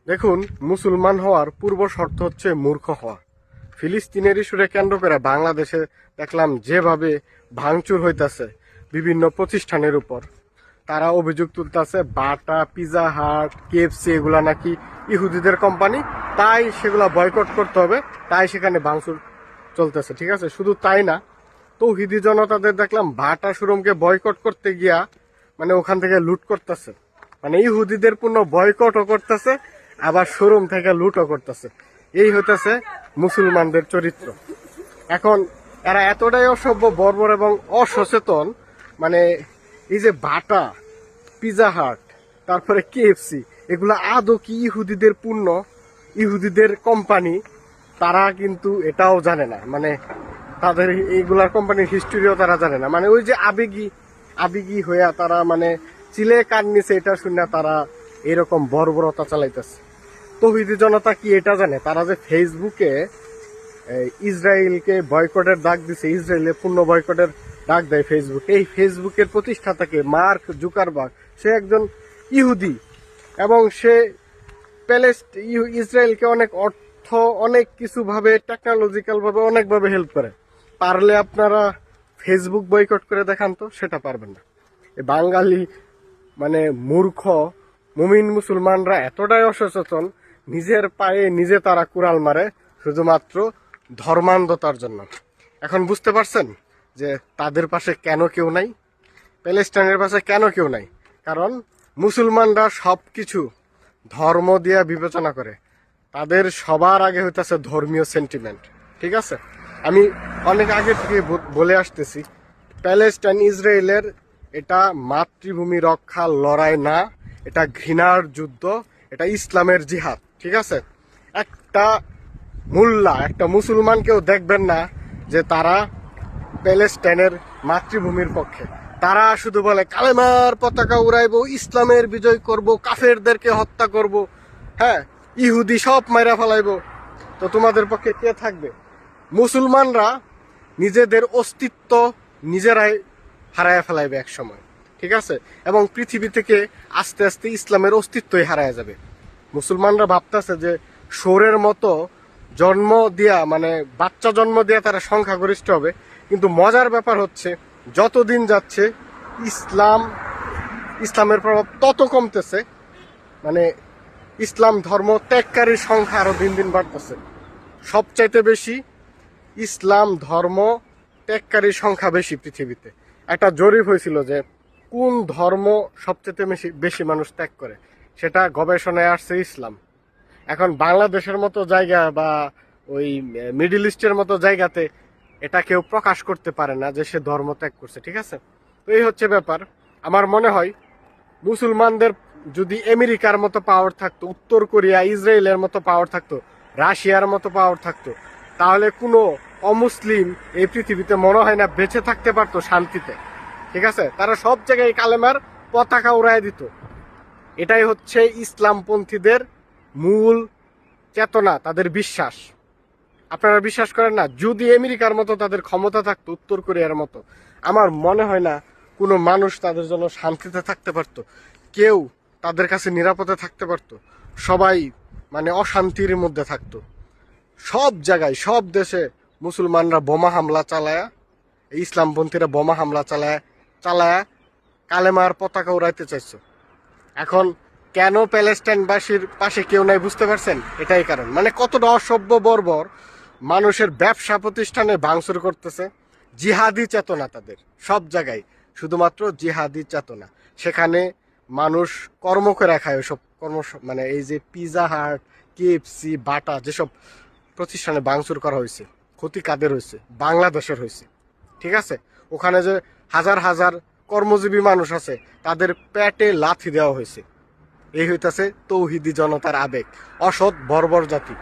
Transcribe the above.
দেখুন, মুসলমান হওয়ার পূর্ব শর্ত হচ্ছে মূর্খ হওয়া। ফিলিস্তিনের ইস্যুরে কেন্দ্র করে বাংলাদেশে দেখলাম যেভাবে ভাঙচুর হইতাছে বিভিন্ন প্রতিষ্ঠানের উপর, তারা অভিযোগ তুলতেছে বাটা, পিজা হাট, কেএফসি এগুলা নাকি ইহুদিদের কোম্পানি, তাই সেগুলা বয়কট করতে হবে, তাই সেখানে ভাঙচুর চলতেছে। ঠিক আছে, শুধু তাই না, তৌহিদি জনতাদের দেখলাম বাটা শোরুমকে বয়কট করতে গিয়া মানে ওখান থেকে লুট করতেছে, মানে ইহুদিদের পণ্য বয়কটও করতেছে, আবার শোরুম থেকে লুটও করতেছে। এই হইতেছে মুসলমানদের চরিত্র। এখন এরা এতটাই অসভ্য, বর্বর এবং অসচেতন, মানে এই যে বাটা, পিজা হাট, তারপরে কেএফসি, এগুলা আদৌ কি ইহুদিদের পণ্য, ইহুদিদের কোম্পানি? তারা কিন্তু এটাও জানে না, মানে তাদের এইগুলার কোম্পানির হিস্ট্রিও তারা জানে না। মানে ওই যে আবেগী আবেগী হইয়া তারা মানে চিলে কান নিছে, এটা শুনে তারা এরকম বর্বরতা চালাইতেছে। তৌহিদি জনতা কি এটা জানে তারা যে ফেসবুকে ইসরায়েলকে বয়কটের ডাক দিছে, ইসরায়েলের পূর্ণ বয়কটের ডাক দেয় ফেসবুক, এই ফেসবুকের প্রতিষ্ঠাতাকে মার্ক জুকারবার্গ, সে একজন ইহুদি এবং সে ইসরায়েলকে অনেক অর্থ, অনেক কিছু ভাবে, টেকনোলজিক্যাল ভাবে অনেকভাবে হেল্প করে। পারলে আপনারা ফেসবুক বয়কট করে দেখান তো, সেটা পারবেন না। এই বাঙালি মানে মূর্খ মুমিন মুসলমানরা এতটাই অসচেতন, নিজের পায়ে নিজে তারা কুড়াল মারে শুধুমাত্র ধর্মান্ধতার জন্য। এখন বুঝতে পারছেন যে তাদের পাশে কেন কেউ নাই, প্যালেস্টাইনের পাশে কেন কেউ নাই? কারণ মুসলমানরা সব কিছু ধর্ম দিয়ে বিবেচনা করে, তাদের সবার আগে হইতেছে ধর্মীয় সেন্টিমেন্ট। ঠিক আছে, আমি অনেক আগে থেকে বলে আসতেছি, প্যালেস্টাইন ইসরায়েলের এটা মাতৃভূমি রক্ষার লড়াই না, এটা ঘৃণার যুদ্ধ, এটা ইসলামের জিহাদ। ঠিক আছে, একটা মুল্লা, একটা মুসলমানকেও দেখবেন না যে তারা প্যালেস্টাইনের মাতৃভূমির পক্ষে। তারা শুধু বলে কালেমার পতাকা উড়াইবো, ইসলামের বিজয় করব, কাফেরদেরকে হত্যা করব, হ্যাঁ, ইহুদি সব মাইরা ফেলাইবো। তো তোমাদের পক্ষে কে থাকবে? মুসলমানরা নিজেদের অস্তিত্ব নিজেরাই হারায় ফেলাইবে এক সময়। ঠিক আছে, এবং পৃথিবী থেকে আস্তে আস্তে ইসলামের অস্তিত্বই হারায় যাবে। মুসলমানরা ভাবতেছে যে শোরের মতো জন্ম দিয়া, মানে বাচ্চা জন্ম দিয়া তারা সংখ্যাগরিষ্ঠ হবে, কিন্তু মজার ব্যাপার হচ্ছে যতদিন যাচ্ছে ইসলামের প্রভাব তত কমতেছে, মানে ইসলাম ধর্ম ত্যাগকারীর সংখ্যা আরো দিন দিন বাড়তেছে। সবচাইতে বেশি ইসলাম ধর্ম ত্যাগকারীর সংখ্যা বেশি পৃথিবীতে। একটা জরিপ হয়েছিল যে কোন ধর্ম সবচেয়ে বেশি মানুষ ত্যাগ করে, সেটা গবেষণায় আসছে ইসলাম। এখন বাংলাদেশের মতো জায়গা বা ওই মিডিল ইস্টের মতো জায়গাতে এটা কেউ প্রকাশ করতে পারে না যে সে ধর্ম ত্যাগ করছে। ঠিক আছে, তো এই হচ্ছে ব্যাপার। আমার মনে হয় মুসলমানদের যদি আমেরিকার মতো পাওয়ার থাকতো, উত্তর কোরিয়া, ইসরায়েলের মতো পাওয়ার থাকতো, রাশিয়ার মতো পাওয়ার থাকতো, তাহলে কোনো অমুসলিম এই পৃথিবীতে মনে হয় না বেঁচে থাকতে পারতো শান্তিতে। ঠিক আছে, তারা সব জায়গায় কালেমার পতাকা উড়ায় দিত। এটাই হচ্ছে ইসলামপন্থীদের মূল চেতনা, তাদের বিশ্বাস। আপনারা বিশ্বাস করেন না? যদি আমেরিকার মতো তাদের ক্ষমতা থাকতো, উত্তর কোরিয়ার মতো, আমার মনে হয় না কোনো মানুষ তাদের জন্য শান্তিতে থাকতে পারতো, কেউ তাদের কাছে নিরাপদে থাকতে পারতো। সবাই মানে অশান্তির মধ্যে থাকতো। সব জায়গায়, সব দেশে মুসলমানরা বোমা হামলা চালায়া, ইসলামপন্থীরা বোমা হামলা চালায়া কালেমার পতাকা উড়াইতে চাইছে। এখন কেন প্যালেস্টাইনবাসীর পাশে কেউ নাই বুঝতে পারছেন? এটাই কারণ, মানে কতটা অসভ্য বর্বর, মানুষের ব্যবসা প্রতিষ্ঠানে ভাঙচুর করতেছে। জিহাদি চেতনা তাদের সব জায়গায়, শুধুমাত্র জিহাদি চেতনা। সেখানে মানুষ কর্ম করে খায়, ওইসব কর্ম, মানে এই যে পিজা হাট, কেএফসি, বাটা, যেসব প্রতিষ্ঠানে ভাঙচুর করা হয়েছে, ক্ষতি কাদের হয়েছে? বাংলাদেশের হয়েছে। ঠিক আছে, ওখানে যে হাজার হাজার কর্মজীবী মানুষ আছে, তাদের পেটে লাথি দেওয়া হয়েছে। এই হইতাছে তৌহিদি জনতার আবেগ, অসৎ বর্বর জাতি।